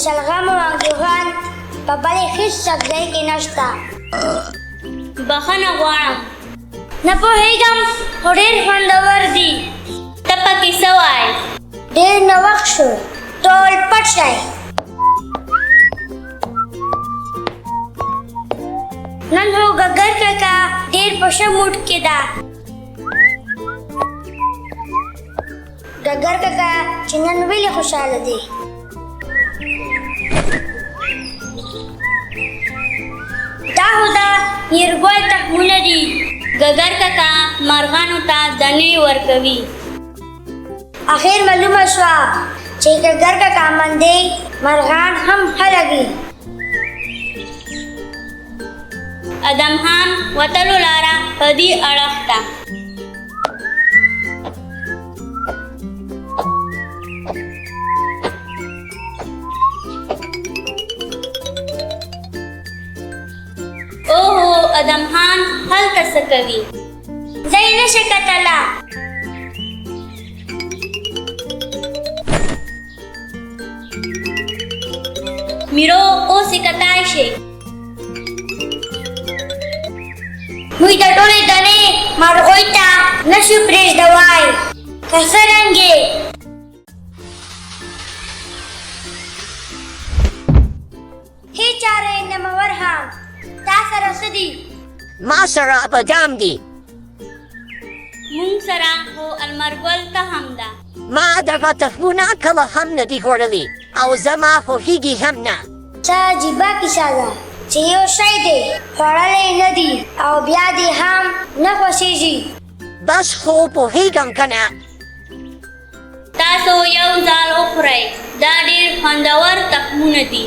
شلغم او انګوغان په بلې هېڅ سبزۍ کې نشته. بخښنه غواړم. نه پوهېږم خو ډېر خوندور دي. ته پکې څه وایې؟ ډېر ناوخت شو، ټول پټ شئ. نن خو ګګر کاکا ډېر په ښه موډ کې ده. ګګر کاکا چې نن ولې خوشحاله دی؟ دا خو د نیرګل تخمونه دي. ګګر کاکا مرغانو ته دانې ورکوي. اخر معلومه شوه چې ګګر کاکا باندې مرغان هم خلک دي. ادم خان وتلو لاره په دې اړخ ده. اوهو ادم خان هلته څه کوي؟ زه یې نشم کتلی. میرو اوس یې کتای شي. موږ د ټولې دانې مرغوی ته نشو پرېږدوای که څرنګې. هېڅ چاره یې نه منور هم. تا سره څه دي؟ ما سره بادام دي. مونږ سره خو المرګل ته هم ده. ما دغه تخمونه کله هم نه دي خوړلي او زما خوښېږي هم نه. څه عجیبه کیسه ده چې یو شی دی خوړلی نه دي او بیا دې هم نه خوښېږي. بس خو پوهېږم که نه. تاسو یو ځل وخورئ. دا ډېر خوندور تخمونه دي.